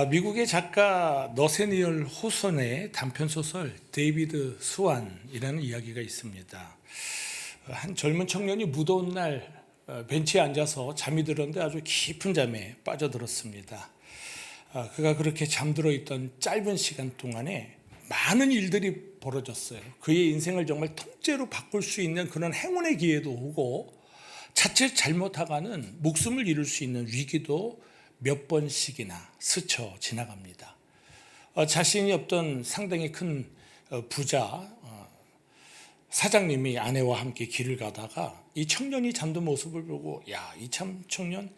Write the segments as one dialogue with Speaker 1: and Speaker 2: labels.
Speaker 1: 미국의 작가 너세니얼 호선의 단편소설 데이비드 스완이라는 이야기가 있습니다. 한 젊은 청년이 무더운 날 벤치에 앉아서 잠이 들었는데 아주 깊은 잠에 빠져들었습니다. 그가 그렇게 잠들어 있던 짧은 시간 동안에 많은 일들이 벌어졌어요. 그의 인생을 정말 통째로 바꿀 수 있는 그런 행운의 기회도 오고 자칫 잘못하가는 목숨을 잃을 수 있는 위기도 몇 번씩이나 스쳐 지나갑니다. 자신이 없던 상당히 큰 부자 사장님이 아내와 함께 길을 가다가 이 청년이 잠든 모습을 보고 야, 이 참 청년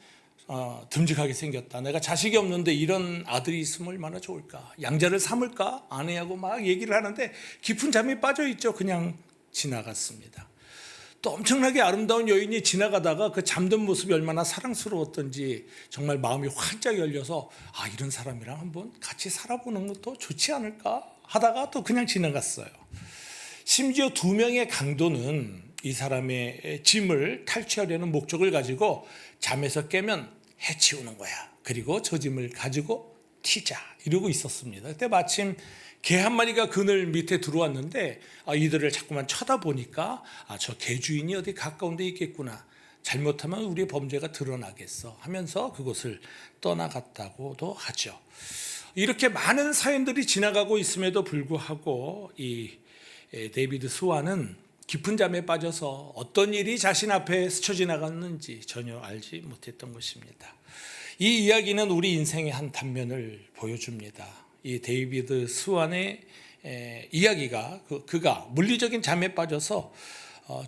Speaker 1: 듬직하게 생겼다. 내가 자식이 없는데 이런 아들이 있으면 얼마나 좋을까. 양자를 삼을까? 아내하고 막 얘기를 하는데 깊은 잠에 빠져 있죠. 그냥 지나갔습니다. 또 엄청나게 아름다운 여인이 지나가다가 그 잠든 모습이 얼마나 사랑스러웠던지 정말 마음이 활짝 열려서 이런 사람이랑 한번 같이 살아보는 것도 좋지 않을까 하다가 또 그냥 지나갔어요. 심지어 두 명의 강도는 이 사람의 짐을 탈취하려는 목적을 가지고 잠에서 깨면 해치우는 거야. 그리고 저 짐을 가지고 튀자 이러고 있었습니다. 그때 마침 개 한 마리가 그늘 밑에 들어왔는데 이들을 자꾸만 쳐다보니까 저 개 주인이 어디 가까운 데 있겠구나. 잘못하면 우리의 범죄가 드러나겠어 하면서 그곳을 떠나갔다고도 하죠. 이렇게 많은 사연들이 지나가고 있음에도 불구하고 이 데이비드 스완은 깊은 잠에 빠져서 어떤 일이 자신 앞에 스쳐 지나갔는지 전혀 알지 못했던 것입니다. 이 이야기는 우리 인생의 한 단면을 보여줍니다. 이 데이비드 스완의 이야기가 그가 물리적인 잠에 빠져서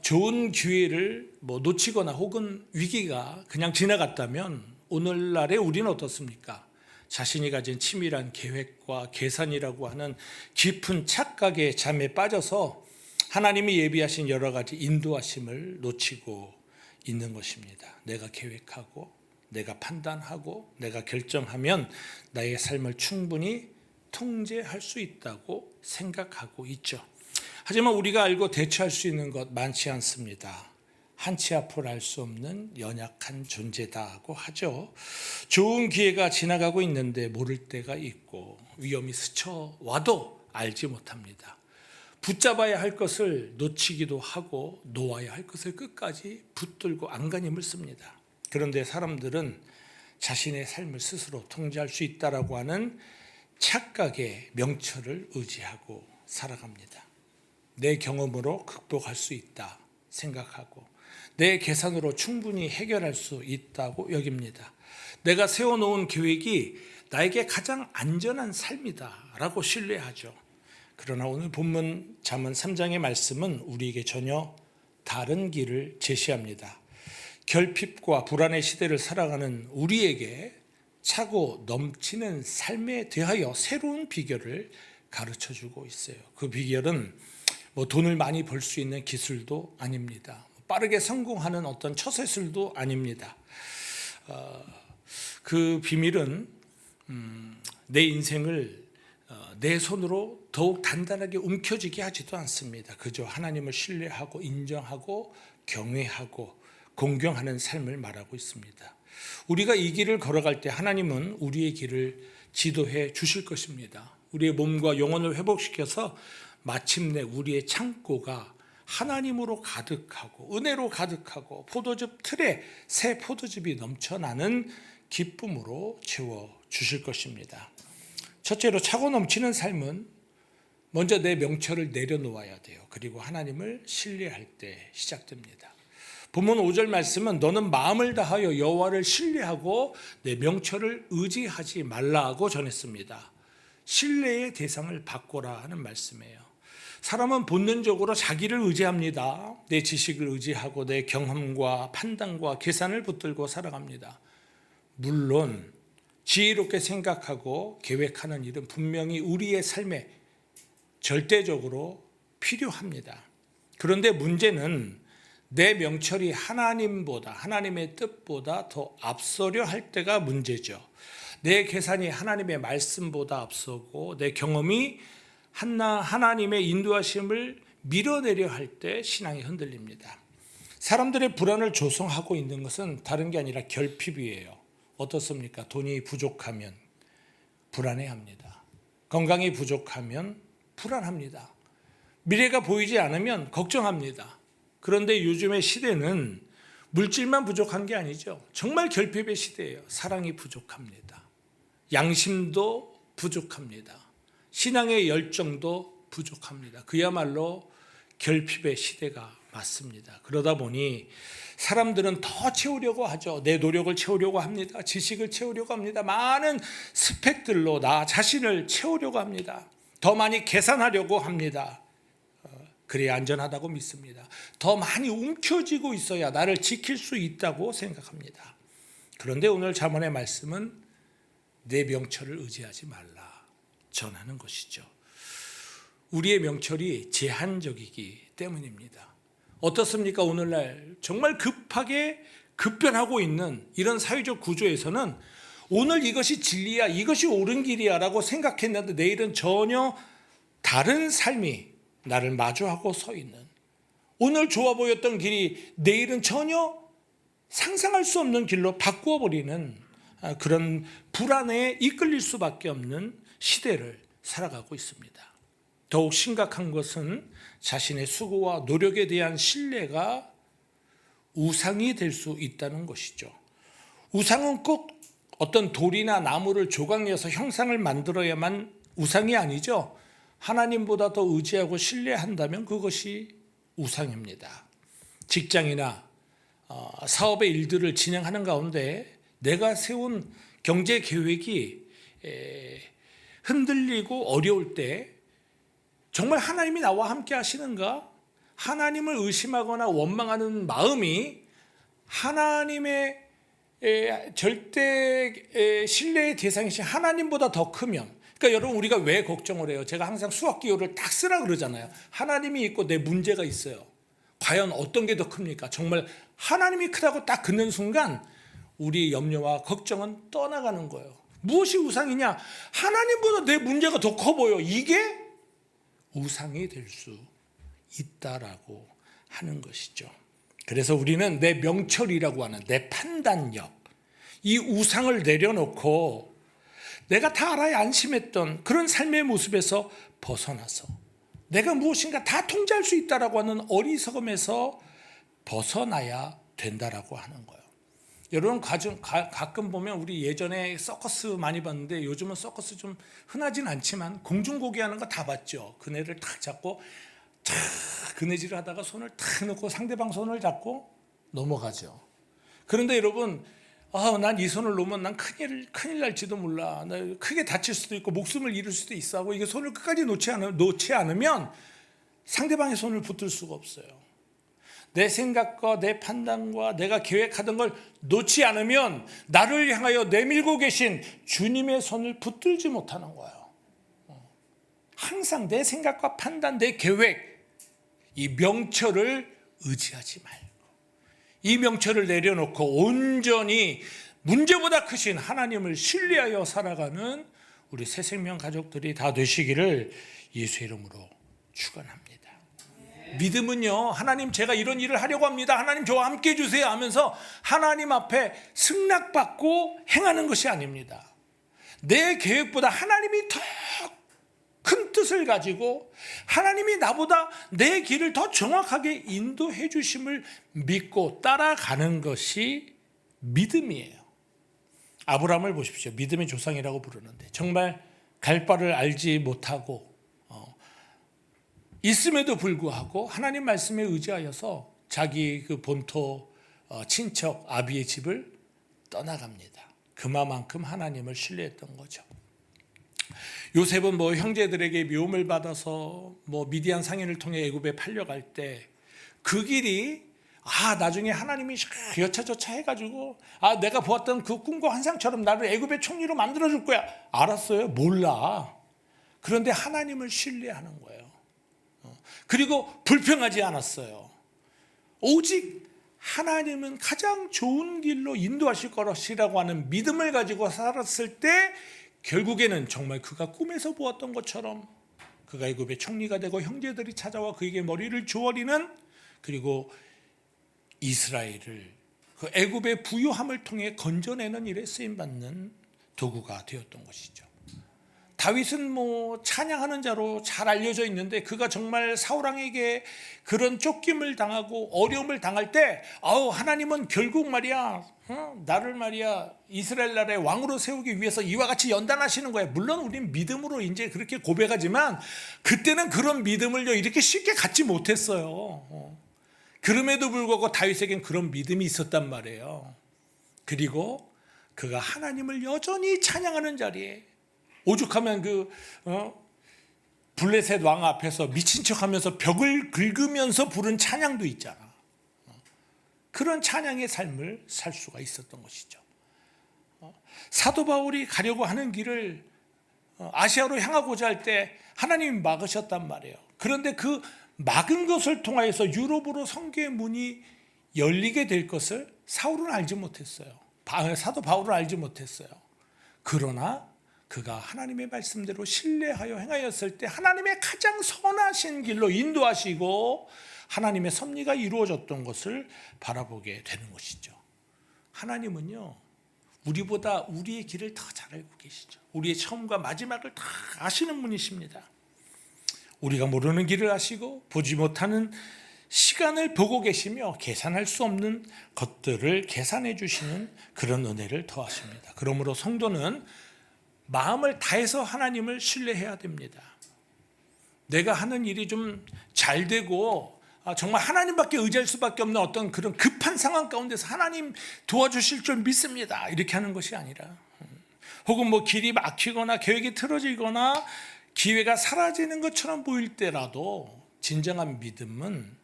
Speaker 1: 좋은 기회를 놓치거나 혹은 위기가 그냥 지나갔다면 오늘날의 우리는 어떻습니까? 자신이 가진 치밀한 계획과 계산이라고 하는 깊은 착각의 잠에 빠져서 하나님이 예비하신 여러 가지 인도하심을 놓치고 있는 것입니다. 내가 계획하고 내가 판단하고 내가 결정하면 나의 삶을 충분히 통제할 수 있다고 생각하고 있죠. 하지만 우리가 알고 대처할 수 있는 것 많지 않습니다. 한치 앞을 알 수 없는 연약한 존재다고 하죠. 좋은 기회가 지나가고 있는데 모를 때가 있고 위험이 스쳐와도 알지 못합니다. 붙잡아야 할 것을 놓치기도 하고 놓아야 할 것을 끝까지 붙들고 안간힘을 씁니다. 그런데 사람들은 자신의 삶을 스스로 통제할 수 있다라고 하는 착각의 명철을 의지하고 살아갑니다. 내 경험으로 극복할 수 있다 생각하고 내 계산으로 충분히 해결할 수 있다고 여깁니다. 내가 세워놓은 계획이 나에게 가장 안전한 삶이다 라고 신뢰하죠. 그러나 오늘 본문 잠언 3장의 말씀은 우리에게 전혀 다른 길을 제시합니다. 결핍과 불안의 시대를 살아가는 우리에게 차고 넘치는 삶에 대하여 새로운 비결을 가르쳐주고 있어요. 그 비결은 돈을 많이 벌 수 있는 기술도 아닙니다. 빠르게 성공하는 어떤 처세술도 아닙니다. 그 비밀은 내 인생을 내 손으로 더욱 단단하게 움켜쥐게 하지도 않습니다. 그저 하나님을 신뢰하고 인정하고 경외하고 공경하는 삶을 말하고 있습니다. 우리가 이 길을 걸어갈 때 하나님은 우리의 길을 지도해 주실 것입니다. 우리의 몸과 영혼을 회복시켜서 마침내 우리의 창고가 하나님으로 가득하고 은혜로 가득하고 포도즙 틀에 새 포도즙이 넘쳐나는 기쁨으로 채워주실 것입니다. 첫째로 차고 넘치는 삶은 먼저 내 명철을 내려놓아야 돼요. 그리고 하나님을 신뢰할 때 시작됩니다. 본문 5절 말씀은 너는 마음을 다하여 여호와를 신뢰하고 내 명철을 의지하지 말라고 전했습니다. 신뢰의 대상을 바꿔라 하는 말씀이에요. 사람은 본능적으로 자기를 의지합니다. 내 지식을 의지하고 내 경험과 판단과 계산을 붙들고 살아갑니다. 물론 지혜롭게 생각하고 계획하는 일은 분명히 우리의 삶에 절대적으로 필요합니다. 그런데 문제는 내 명철이 하나님의 뜻보다 더 앞서려 할 때가 문제죠. 내 계산이 하나님의 말씀보다 앞서고 내 경험이 하나님의 인도하심을 밀어내려 할 때 신앙이 흔들립니다. 사람들의 불안을 조성하고 있는 것은 다른 게 아니라 결핍이에요. 어떻습니까? 돈이 부족하면 불안해합니다. 건강이 부족하면 불안합니다. 미래가 보이지 않으면 걱정합니다. 그런데 요즘의 시대는 물질만 부족한 게 아니죠. 정말 결핍의 시대예요. 사랑이 부족합니다. 양심도 부족합니다. 신앙의 열정도 부족합니다. 그야말로 결핍의 시대가 맞습니다. 그러다 보니 사람들은 더 채우려고 하죠. 내 노력을 채우려고 합니다. 지식을 채우려고 합니다. 많은 스펙들로 나 자신을 채우려고 합니다. 더 많이 계산하려고 합니다. 그래야 안전하다고 믿습니다. 더 많이 움켜쥐고 있어야 나를 지킬 수 있다고 생각합니다. 그런데 오늘 잠언의 말씀은 내 명철을 의지하지 말라 전하는 것이죠. 우리의 명철이 제한적이기 때문입니다. 어떻습니까? 오늘날 정말 급하게 급변하고 있는 이런 사회적 구조에서는 오늘 이것이 진리야, 이것이 옳은 길이야 라고 생각했는데 내일은 전혀 다른 삶이 나를 마주하고 서 있는, 오늘 좋아 보였던 길이 내일은 전혀 상상할 수 없는 길로 바꾸어 버리는 그런 불안에 이끌릴 수밖에 없는 시대를 살아가고 있습니다. 더욱 심각한 것은 자신의 수고와 노력에 대한 신뢰가 우상이 될 수 있다는 것이죠. 우상은 꼭 어떤 돌이나 나무를 조각내서 형상을 만들어야만 우상이 아니죠. 하나님보다 더 의지하고 신뢰한다면 그것이 우상입니다. 직장이나 사업의 일들을 진행하는 가운데 내가 세운 경제 계획이 흔들리고 어려울 때 정말 하나님이 나와 함께 하시는가? 하나님을 의심하거나 원망하는 마음이 하나님의 절대 신뢰의 대상이신 하나님보다 더 크면, 그러니까 여러분 우리가 왜 걱정을 해요? 제가 항상 수학 기호를 딱 쓰라 그러잖아요. 하나님이 있고 내 문제가 있어요. 과연 어떤 게 더 큽니까? 정말 하나님이 크다고 딱 긋는 순간 우리의 염려와 걱정은 떠나가는 거예요. 무엇이 우상이냐? 하나님보다 내 문제가 더 커 보여. 이게 우상이 될 수 있다라고 하는 것이죠. 그래서 우리는 내 명철이라고 하는 내 판단력, 이 우상을 내려놓고 내가 다 알아야 안심했던 그런 삶의 모습에서 벗어나서 내가 무엇인가 다 통제할 수 있다라고 하는 어리석음에서 벗어나야 된다라고 하는 거예요. 여러분 가끔 보면 우리 예전에 서커스 많이 봤는데 요즘은 서커스 좀 흔하진 않지만 공중고기 하는 거 다 봤죠. 그네를 탁 잡고 탁 그네질을 하다가 손을 탁 넣고 상대방 손을 잡고 넘어가죠. 그런데 여러분 난 이 손을 놓으면 난 큰일 날지도 몰라. 나 크게 다칠 수도 있고 목숨을 잃을 수도 있어 하고 이게 손을 끝까지 놓지 않으면 상대방의 손을 붙들 수가 없어요. 내 생각과 내 판단과 내가 계획하던 걸 놓지 않으면 나를 향하여 내밀고 계신 주님의 손을 붙들지 못하는 거예요. 항상 내 생각과 판단, 내 계획, 이 명철을 의지하지 말고 이 명철을 내려놓고 온전히 문제보다 크신 하나님을 신뢰하여 살아가는 우리 새생명 가족들이 다 되시기를 예수의 이름으로 축원합니다. 믿음은요, 하나님 제가 이런 일을 하려고 합니다. 하나님 저와 함께 해주세요 하면서 하나님 앞에 승낙받고 행하는 것이 아닙니다. 내 계획보다 하나님이 더 큰 뜻을 가지고 하나님이 나보다 내 길을 더 정확하게 인도해 주심을 믿고 따라가는 것이 믿음이에요. 아브라함을 보십시오. 믿음의 조상이라고 부르는데 정말 갈 바를 알지 못하고 있음에도 불구하고 하나님 말씀에 의지하여서 자기 그 본토 친척 아비의 집을 떠나갑니다. 그만큼 하나님을 신뢰했던 거죠. 요셉은 형제들에게 미움을 받아서 미디안 상인을 통해 애굽에 팔려갈 때 그 길이 나중에 하나님이 여차저차 해가지고 내가 보았던 그 꿈과 환상처럼 나를 애굽의 총리로 만들어줄 거야. 알았어요? 몰라. 그런데 하나님을 신뢰하는 거예요. 그리고 불평하지 않았어요. 오직 하나님은 가장 좋은 길로 인도하실 것이라고 하는 믿음을 가지고 살았을 때 결국에는 정말 그가 꿈에서 보았던 것처럼 그가 애굽의 총리가 되고 형제들이 찾아와 그에게 머리를 조아리는, 그리고 이스라엘을 그 애굽의 부유함을 통해 건져내는 일에 쓰임받는 도구가 되었던 것이죠. 다윗은 뭐 찬양하는 자로 잘 알려져 있는데 그가 정말 사울왕에게 그런 쫓김을 당하고 어려움을 당할 때 하나님은 결국 말이야 나를 말이야 이스라엘 나라의 왕으로 세우기 위해서 이와 같이 연단하시는 거야. 물론 우린 믿음으로 이제 그렇게 고백하지만 그때는 그런 믿음을요 이렇게 쉽게 갖지 못했어요. 그럼에도 불구하고 다윗에겐 그런 믿음이 있었단 말이에요. 그리고 그가 하나님을 여전히 찬양하는 자리에 오죽하면 블레셋 왕 앞에서 미친 척하면서 벽을 긁으면서 부른 찬양도 있잖아. 그런 찬양의 삶을 살 수가 있었던 것이죠. 사도 바울이 가려고 하는 길을 아시아로 향하고자 할 때 하나님이 막으셨단 말이에요. 그런데 그 막은 것을 통하여서 유럽으로 선교의 문이 열리게 될 것을 사울은 알지 못했어요. 사도 바울은 알지 못했어요. 그러나 그가 하나님의 말씀대로 신뢰하여 행하였을 때 하나님의 가장 선하신 길로 인도하시고 하나님의 섭리가 이루어졌던 것을 바라보게 되는 것이죠. 하나님은요 우리보다 우리의 길을 더 잘 알고 계시죠. 우리의 처음과 마지막을 다 아시는 분이십니다. 우리가 모르는 길을 아시고 보지 못하는 시간을 보고 계시며 계산할 수 없는 것들을 계산해 주시는 그런 은혜를 더하십니다. 그러므로 성도는 마음을 다해서 하나님을 신뢰해야 됩니다. 내가 하는 일이 좀 잘 되고 정말 하나님밖에 의지할 수밖에 없는 어떤 그런 급한 상황 가운데서 하나님 도와주실 줄 믿습니다. 이렇게 하는 것이 아니라 혹은 뭐 길이 막히거나 계획이 틀어지거나 기회가 사라지는 것처럼 보일 때라도 진정한 믿음은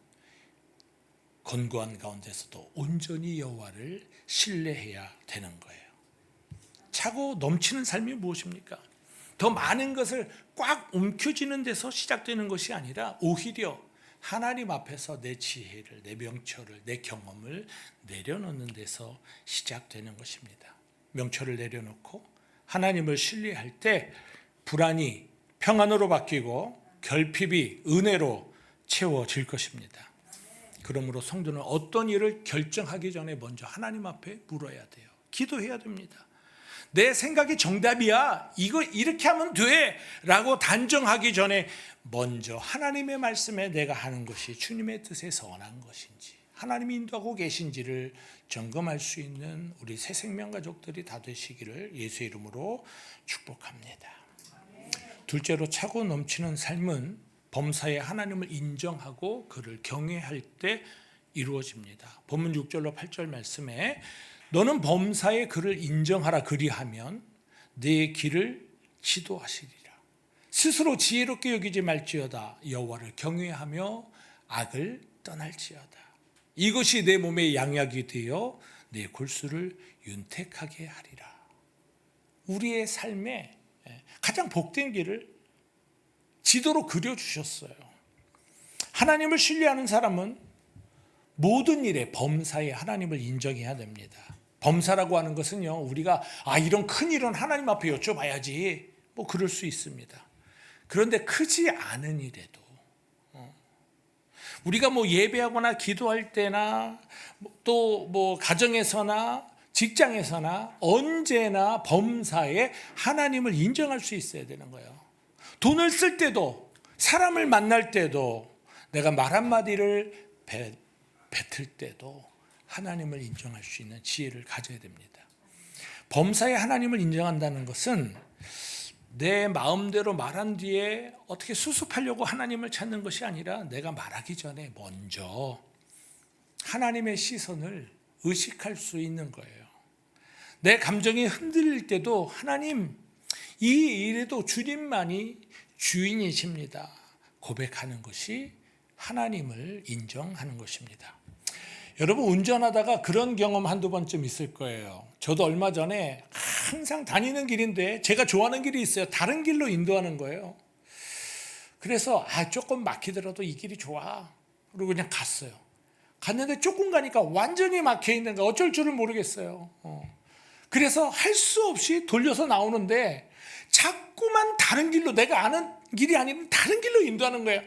Speaker 1: 권고한 가운데서도 온전히 여호와를 신뢰해야 되는 거예요. 차고 넘치는 삶이 무엇입니까? 더 많은 것을 꽉 움켜쥐는 데서 시작되는 것이 아니라 오히려 하나님 앞에서 내 지혜를, 내 명철을, 내 경험을 내려놓는 데서 시작되는 것입니다. 명철을 내려놓고 하나님을 신뢰할 때 불안이 평안으로 바뀌고 결핍이 은혜로 채워질 것입니다. 그러므로 성도는 어떤 일을 결정하기 전에 먼저 하나님 앞에 물어야 돼요. 기도해야 됩니다. 내 생각이 정답이야, 이거 이렇게 하면 돼 라고 단정하기 전에 먼저 하나님의 말씀에 내가 하는 것이 주님의 뜻에 선한 것인지 하나님이 인도하고 계신지를 점검할 수 있는 우리 새생명 가족들이 다 되시기를 예수의 이름으로 축복합니다. 둘째로 차고 넘치는 삶은 범사에 하나님을 인정하고 그를 경외할 때 이루어집니다. 본문 6절로 8절 말씀에 너는 범사에 그를 인정하라 그리하면 네 길을 지도하시리라. 스스로 지혜롭게 여기지 말지어다. 여호와를 경외하며 악을 떠날지어다. 이것이 내 몸의 양약이 되어 내 골수를 윤택하게 하리라. 우리의 삶에 가장 복된 길을 지도로 그려주셨어요. 하나님을 신뢰하는 사람은 모든 일에 범사에 하나님을 인정해야 됩니다. 범사라고 하는 것은요, 우리가 이런 큰 일은 하나님 앞에 여쭤봐야지 뭐 그럴 수 있습니다. 그런데 크지 않은 일에도 우리가 뭐 예배하거나 기도할 때나 또 뭐 가정에서나 직장에서나 언제나 범사에 하나님을 인정할 수 있어야 되는 거예요. 돈을 쓸 때도 사람을 만날 때도 내가 말 한마디를 뱉을 때도 하나님을 인정할 수 있는 지혜를 가져야 됩니다. 범사에 하나님을 인정한다는 것은 내 마음대로 말한 뒤에 어떻게 수습하려고 하나님을 찾는 것이 아니라 내가 말하기 전에 먼저 하나님의 시선을 의식할 수 있는 거예요. 내 감정이 흔들릴 때도 하나님, 이 일에도 주님만이 주인이십니다. 고백하는 것이 하나님을 인정하는 것입니다. 여러분 운전하다가 그런 경험 한두 번쯤 있을 거예요. 저도 얼마 전에 항상 다니는 길인데 제가 좋아하는 길이 있어요. 다른 길로 인도하는 거예요. 그래서 조금 막히더라도 이 길이 좋아. 그리고 그냥 갔어요. 갔는데 조금 가니까 완전히 막혀 있는 거 어쩔 줄을 모르겠어요. 그래서 할 수 없이 돌려서 나오는데 자꾸만 다른 길로, 내가 아는 길이 아닌 다른 길로 인도하는 거예요.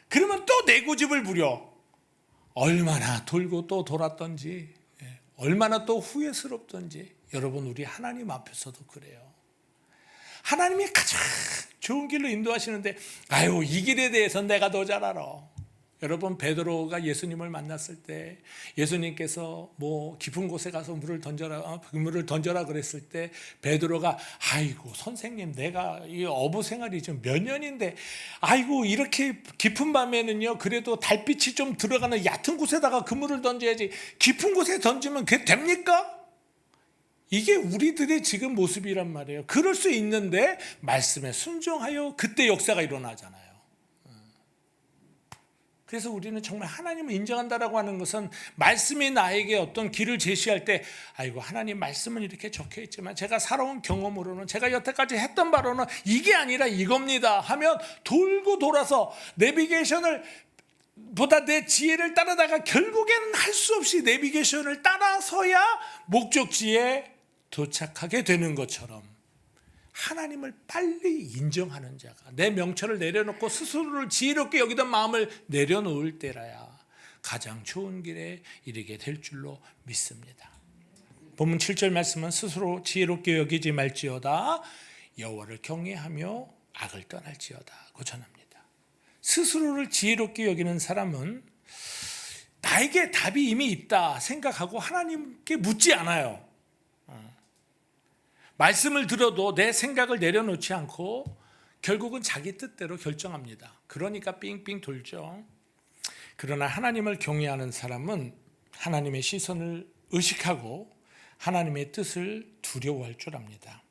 Speaker 1: 그러면 또 내 고집을 부려. 얼마나 돌고 또 돌았던지, 얼마나 또 후회스럽던지. 여러분, 우리 하나님 앞에서도 그래요. 하나님이 가장 좋은 길로 인도하시는데 아유 이 길에 대해서 내가 더 잘 알아. 여러분 베드로가 예수님을 만났을 때 예수님께서 뭐 깊은 곳에 가서 물을 던져라 그랬을 때 베드로가 아이고 선생님 내가 이 어부 생활이 좀 몇 년인데 아이고 이렇게 깊은 밤에는요 그래도 달빛이 좀 들어가는 얕은 곳에다가 그물을 던져야지 깊은 곳에 던지면 그게 됩니까? 이게 우리들의 지금 모습이란 말이에요. 그럴 수 있는데 말씀에 순종하여 그때 역사가 일어나잖아요. 그래서 우리는 정말 하나님을 인정한다라고 하는 것은 말씀이 나에게 어떤 길을 제시할 때 아이고 하나님 말씀은 이렇게 적혀 있지만 제가 살아온 경험으로는 제가 여태까지 했던 바로는 이게 아니라 이겁니다 하면 돌고 돌아서 내비게이션을 보다 내 지혜를 따르다가 결국에는 할 수 없이 내비게이션을 따라서야 목적지에 도착하게 되는 것처럼 하나님을 빨리 인정하는 자가 내 명철을 내려놓고 스스로를 지혜롭게 여기던 마음을 내려놓을 때라야 가장 좋은 길에 이르게 될 줄로 믿습니다. 본문 7절 말씀은 스스로 지혜롭게 여기지 말지어다 여호와를 경외하며 악을 떠날지어다 고 전합니다. 스스로를 지혜롭게 여기는 사람은 나에게 답이 이미 있다 생각하고 하나님께 묻지 않아요. 말씀을 들어도 내 생각을 내려놓지 않고 결국은 자기 뜻대로 결정합니다. 그러니까 삥삥 돌죠. 그러나 하나님을 경외하는 사람은 하나님의 시선을 의식하고 하나님의 뜻을 두려워할 줄 압니다.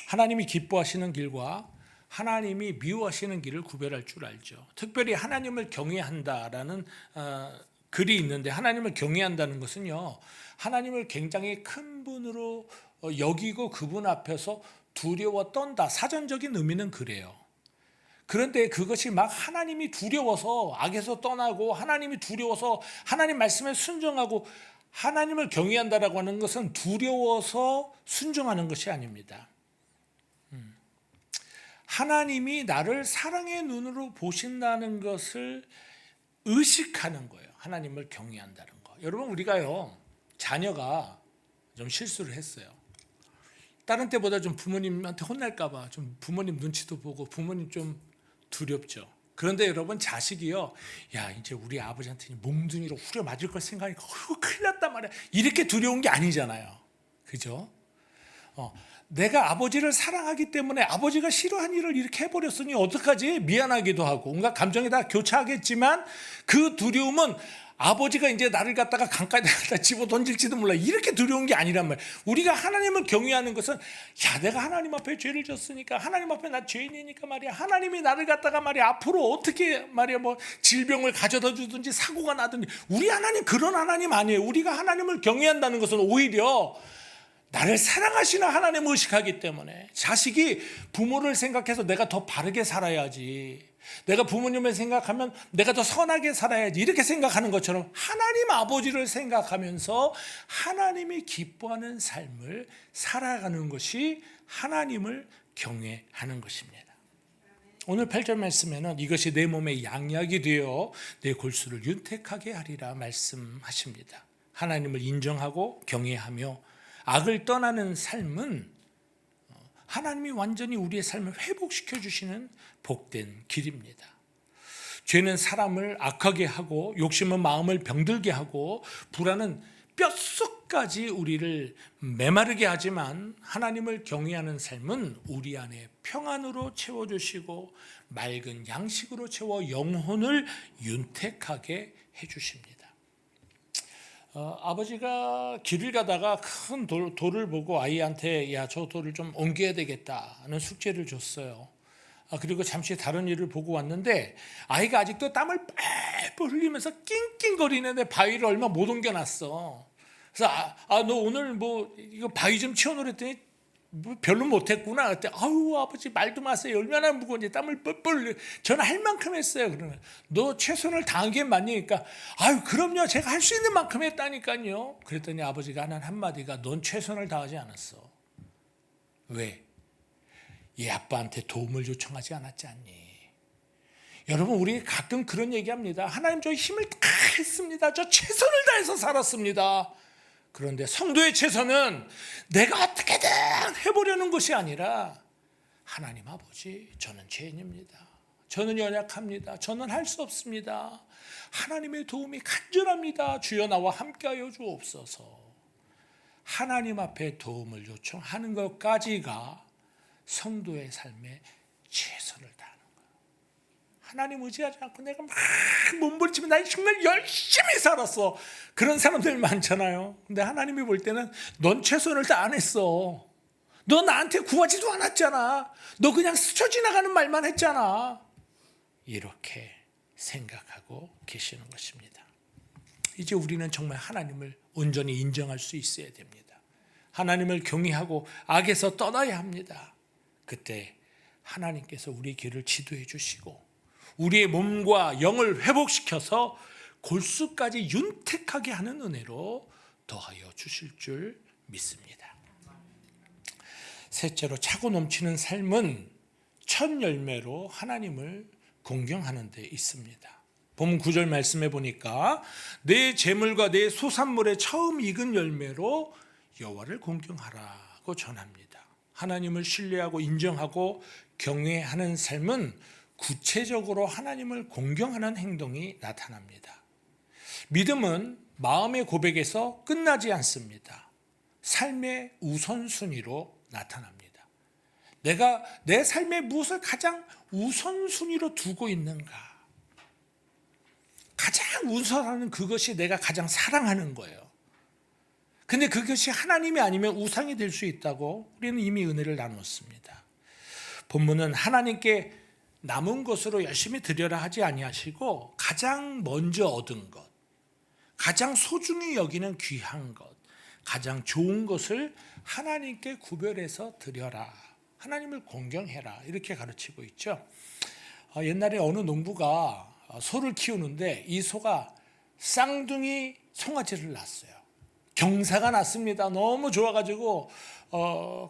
Speaker 1: 하나님이 기뻐하시는 길과 하나님이 미워하시는 길을 구별할 줄 알죠. 특별히 하나님을 경외한다라는 글이 있는데 하나님을 경외한다는 것은요. 하나님을 굉장히 큰 분으로 여기고 그분 앞에서 두려워 떤다. 사전적인 의미는 그래요. 그런데 그것이 막 하나님이 두려워서 악에서 떠나고 하나님이 두려워서 하나님 말씀에 순종하고 하나님을 경외한다라고 하는 것은 두려워서 순종하는 것이 아닙니다. 하나님이 나를 사랑의 눈으로 보신다는 것을 의식하는 거예요. 하나님을 경외한다는 거. 여러분 우리가요 자녀가 좀 실수를 했어요. 다른 때보다 좀 부모님한테 혼날까 봐 좀 부모님 눈치도 보고 부모님 좀 두렵죠. 그런데 여러분 자식이요 야 이제 우리 아버지한테 몽둥이로 후려 맞을 걸 생각하니까 큰일 났단 말이야. 이렇게 두려운 게 아니잖아요. 그죠? 내가 아버지를 사랑하기 때문에 아버지가 싫어한 일을 이렇게 해버렸으니 어떡하지? 미안하기도 하고 온갖 감정이 다 교차하겠지만 그 두려움은 아버지가 이제 나를 갖다가 강가에 갖다 집어 던질지도 몰라. 이렇게 두려운 게 아니란 말이에요. 우리가 하나님을 경외하는 것은 야 내가 하나님 앞에 죄를 졌으니까 하나님 앞에 나 죄인이니까 말이야. 하나님이 나를 갖다가 말이야 앞으로 어떻게 말이야 뭐 질병을 가져다 주든지 사고가 나든지 우리 하나님 그런 하나님 아니에요. 우리가 하나님을 경외한다는 것은 오히려 나를 사랑하시는 하나님을 의식하기 때문에 자식이 부모를 생각해서 내가 더 바르게 살아야지 내가 부모님을 생각하면 내가 더 선하게 살아야지 이렇게 생각하는 것처럼 하나님 아버지를 생각하면서 하나님이 기뻐하는 삶을 살아가는 것이 하나님을 경외하는 것입니다. 오늘 8절 말씀에는 이것이 내 몸의 양약이 되어 내 골수를 윤택하게 하리라 말씀하십니다. 하나님을 인정하고 경외하며 악을 떠나는 삶은 하나님이 완전히 우리의 삶을 회복시켜 주시는 복된 길입니다. 죄는 사람을 악하게 하고 욕심은 마음을 병들게 하고 불안은 뼛속까지 우리를 메마르게 하지만 하나님을 경외하는 삶은 우리 안에 평안으로 채워주시고 맑은 양식으로 채워 영혼을 윤택하게 해주십니다. 아버지가 길을 가다가 큰 돌을 보고 아이한테 야, 저 돌을 좀 옮겨야 되겠다는 숙제를 줬어요. 그리고 잠시 다른 일을 보고 왔는데 아이가 아직도 땀을 뻘뻘 흘리면서 낑낑거리는데 바위를 얼마 못 옮겨놨어. 그래서 너 오늘 뭐 이거 바위 좀 치워놓으라 했더니 뭐 별로 못했구나. 그때 아유 아버지 말도 마세요. 얼마나 무거운지 땀을 뻘뻘 저는 할 만큼 했어요. 그러면 너 최선을 다한 게 맞으니까 아유 그럼요 제가 할 수 있는 만큼 했다니까요. 그랬더니 아버지가 하는 한마디가 넌 최선을 다하지 않았어. 왜? 얘 아빠한테 도움을 요청하지 않았지 않니? 여러분 우리 가끔 그런 얘기합니다. 하나님 저 힘을 다 했습니다. 저 최선을 다해서 살았습니다. 그런데 성도의 최선은 내가 어떻게든 해보려는 것이 아니라 하나님 아버지, 저는 죄인입니다. 저는 연약합니다. 저는 할 수 없습니다. 하나님의 도움이 간절합니다. 주여 나와 함께하여 주옵소서. 하나님 앞에 도움을 요청하는 것까지가 성도의 삶에 최선을 다하는 거예요. 하나님 의지하지 않고 내가 막 몸부림치면 나 정말 열심히 살았어. 그런 사람들 많잖아요. 근데 하나님이 볼 때는 넌 최선을 다 안 했어. 너 나한테 구하지도 않았잖아. 너 그냥 스쳐 지나가는 말만 했잖아. 이렇게 생각하고 계시는 것입니다. 이제 우리는 정말 하나님을 온전히 인정할 수 있어야 됩니다. 하나님을 경외하고 악에서 떠나야 합니다. 그때 하나님께서 우리 길을 지도해 주시고 우리의 몸과 영을 회복시켜서 골수까지 윤택하게 하는 은혜로 더하여 주실 줄 믿습니다. 셋째로, 차고 넘치는 삶은 첫 열매로 하나님을 공경하는 데 있습니다. 본문 9절 말씀해 보니까 내 재물과 내 소산물의 처음 익은 열매로 여호와를 공경하라고 전합니다. 하나님을 신뢰하고 인정하고 경외하는 삶은 구체적으로 하나님을 공경하는 행동이 나타납니다. 믿음은 마음의 고백에서 끝나지 않습니다. 삶의 우선순위로 나타납니다. 내가 내 삶에 무엇을 가장 우선순위로 두고 있는가? 가장 우선하는 그것이 내가 가장 사랑하는 거예요. 근데 그것이 하나님이 아니면 우상이 될 수 있다고 우리는 이미 은혜를 나눴습니다. 본문은 하나님께 남은 것으로 열심히 드려라 하지 아니하시고 가장 먼저 얻은 것, 가장 소중히 여기는 귀한 것, 가장 좋은 것을 하나님께 구별해서 드려라. 하나님을 공경해라. 이렇게 가르치고 있죠. 옛날에 어느 농부가 소를 키우는데 이 소가 쌍둥이 송아지를 낳았어요. 경사가 났습니다. 너무 좋아가지고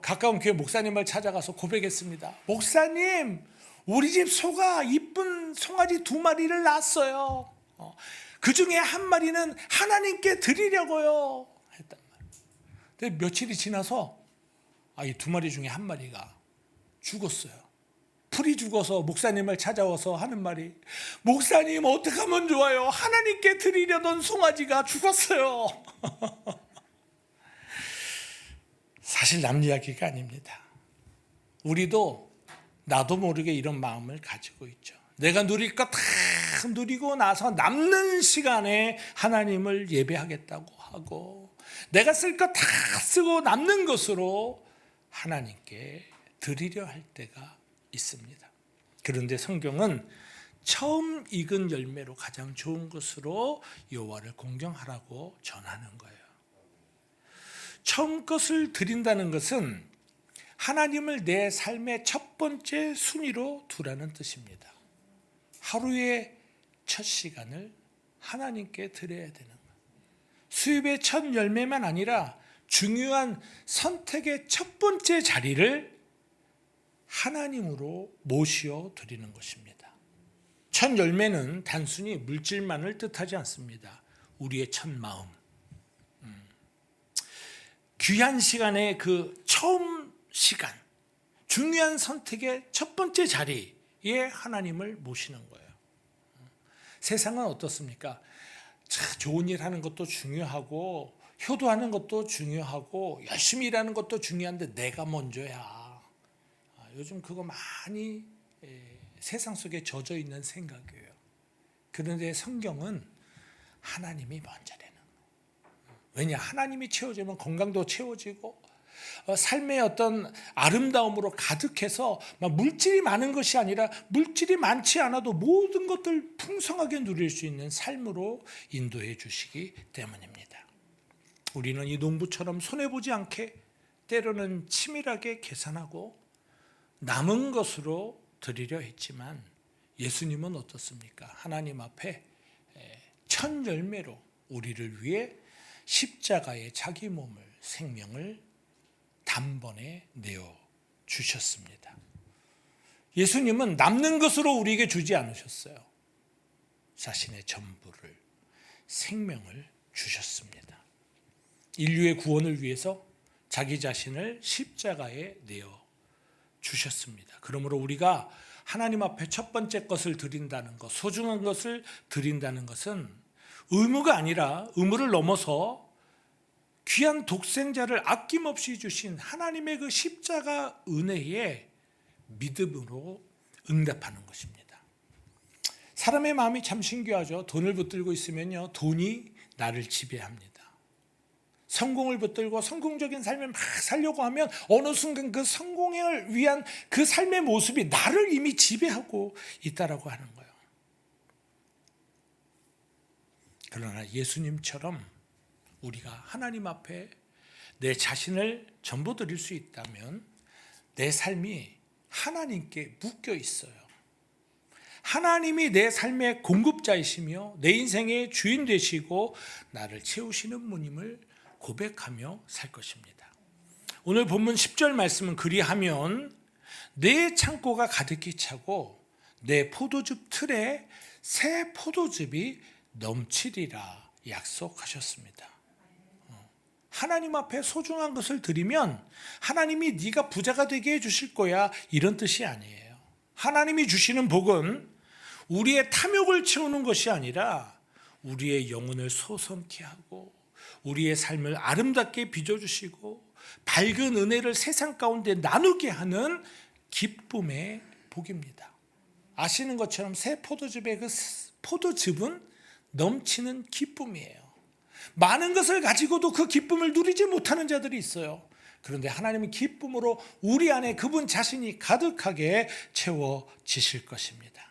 Speaker 1: 가까운 교회 목사님을 찾아가서 고백했습니다. 목사님, 우리 집 소가 이쁜 송아지 2마리를 낳았어요. 그 중에 한 마리는 하나님께 드리려고요. 했단 말이에요. 근데 며칠이 지나서 이 2마리 중에 한 마리가 죽었어요. 풀이 죽어서 목사님을 찾아와서 하는 말이, 목사님 어떻게 하면 좋아요? 하나님께 드리려던 송아지가 죽었어요. 사실 남 이야기가 아닙니다. 우리도 나도 모르게 이런 마음을 가지고 있죠. 내가 누릴 것 다 누리고 나서 남는 시간에 하나님을 예배하겠다고 하고, 내가 쓸 것 다 쓰고 남는 것으로 하나님께 드리려 할 때가 있습니다. 그런데 성경은 처음 익은 열매로 가장 좋은 것으로 여호와를 공경하라고 전하는 거예요. 처음 것을 드린다는 것은 하나님을 내 삶의 첫 번째 순위로 두라는 뜻입니다. 하루의 첫 시간을 하나님께 드려야 되는 거예요. 수입의 첫 열매만 아니라 중요한 선택의 첫 번째 자리를 하나님으로 모시어 드리는 것입니다. 첫 열매는 단순히 물질만을 뜻하지 않습니다. 우리의 첫 마음, 귀한 시간의 그 처음 시간, 중요한 선택의 첫 번째 자리에 하나님을 모시는 거예요. 세상은 어떻습니까? 좋은 일 하는 것도 중요하고, 효도하는 것도 중요하고, 열심히 일하는 것도 중요한데 내가 먼저야. 요즘 그거 많이 세상 속에 젖어 있는 생각이에요. 그런데 성경은 하나님이 먼저라는 거예요. 왜냐? 하나님이 채워지면 건강도 채워지고 삶의 어떤 아름다움으로 가득해서 물질이 많은 것이 아니라 물질이 많지 않아도 모든 것들 풍성하게 누릴 수 있는 삶으로 인도해 주시기 때문입니다. 우리는 이 농부처럼 손해보지 않게 때로는 치밀하게 계산하고 남은 것으로 드리려 했지만, 예수님은 어떻습니까? 하나님 앞에 첫 열매로 우리를 위해 십자가에 자기 몸을, 생명을 단번에 내어 주셨습니다. 예수님은 남는 것으로 우리에게 주지 않으셨어요. 자신의 전부를, 생명을 주셨습니다. 인류의 구원을 위해서 자기 자신을 십자가에 내어 주셨습니다. 그러므로 우리가 하나님 앞에 첫 번째 것을 드린다는 것, 소중한 것을 드린다는 것은 의무가 아니라 의무를 넘어서 귀한 독생자를 아낌없이 주신 하나님의 그 십자가 은혜에 믿음으로 응답하는 것입니다. 사람의 마음이 참 신기하죠. 돈을 붙들고 있으면요, 돈이 나를 지배합니다. 성공을 붙들고 성공적인 삶을 막 살려고 하면 어느 순간 그 성공을 위한 그 삶의 모습이 나를 이미 지배하고 있다라고 하는 거예요. 그러나 예수님처럼 우리가 하나님 앞에 내 자신을 전부 드릴 수 있다면 내 삶이 하나님께 묶여 있어요. 하나님이 내 삶의 공급자이시며 내 인생의 주인 되시고 나를 채우시는 분임을 고백하며 살 것입니다. 오늘 본문 10절 말씀은 그리하면 내 창고가 가득히 차고 내 포도즙 틀에 새 포도즙이 넘치리라 약속하셨습니다. 하나님 앞에 소중한 것을 드리면 하나님이 네가 부자가 되게 해주실 거야, 이런 뜻이 아니에요. 하나님이 주시는 복은 우리의 탐욕을 채우는 것이 아니라 우리의 영혼을 소성케 하고 우리의 삶을 아름답게 빚어주시고 밝은 은혜를 세상 가운데 나누게 하는 기쁨의 복입니다. 아시는 것처럼 새 포도즙의 그 포도즙은 넘치는 기쁨이에요. 많은 것을 가지고도 그 기쁨을 누리지 못하는 자들이 있어요. 그런데 하나님은 기쁨으로 우리 안에 그분 자신이 가득하게 채워지실 것입니다.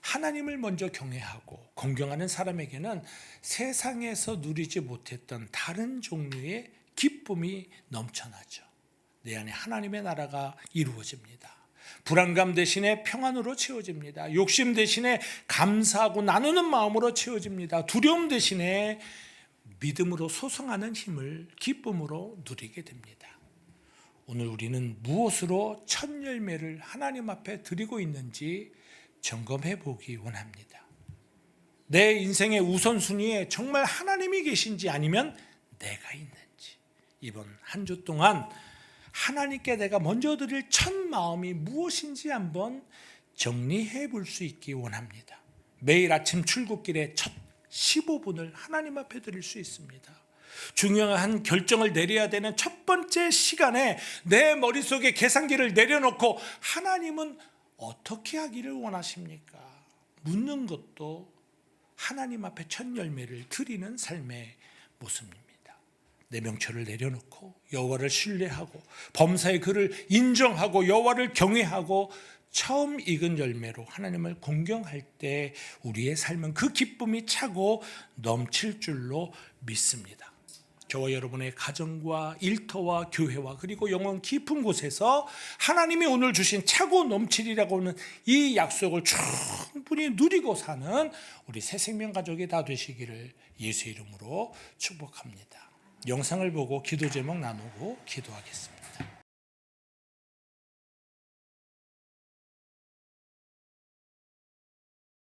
Speaker 1: 하나님을 먼저 경외하고 공경하는 사람에게는 세상에서 누리지 못했던 다른 종류의 기쁨이 넘쳐나죠. 내 안에 하나님의 나라가 이루어집니다. 불안감 대신에 평안으로 채워집니다. 욕심 대신에 감사하고 나누는 마음으로 채워집니다. 두려움 대신에 믿음으로 소성하는 힘을 기쁨으로 누리게 됩니다. 오늘 우리는 무엇으로 첫 열매를 하나님 앞에 드리고 있는지 점검해 보기 원합니다. 내 인생의 우선순위에 정말 하나님이 계신지 아니면 내가 있는지, 이번 한 주 동안 하나님께 내가 먼저 드릴 첫 마음이 무엇인지 한번 정리해 볼 수 있기 원합니다. 매일 아침 출근길에 첫 15분을 하나님 앞에 드릴 수 있습니다. 중요한 결정을 내려야 되는 첫 번째 시간에 내 머릿속에 계산기를 내려놓고 하나님은 어떻게 하기를 원하십니까? 묻는 것도 하나님 앞에 첫 열매를 드리는 삶의 모습입니다. 내 명철을 내려놓고 여호와를 신뢰하고 범사의 그를 인정하고 여호와를 경외하고 처음 익은 열매로 하나님을 공경할 때 우리의 삶은 그 기쁨이 차고 넘칠 줄로 믿습니다. 저와 여러분의 가정과 일터와 교회와 그리고 영혼 깊은 곳에서 하나님이 오늘 주신 차고 넘치리라고 하는 이 약속을 충분히 누리고 사는 우리 새생명 가족이 다 되시기를 예수 이름으로 축복합니다. 영상을 보고 기도 제목 나누고 기도하겠습니다.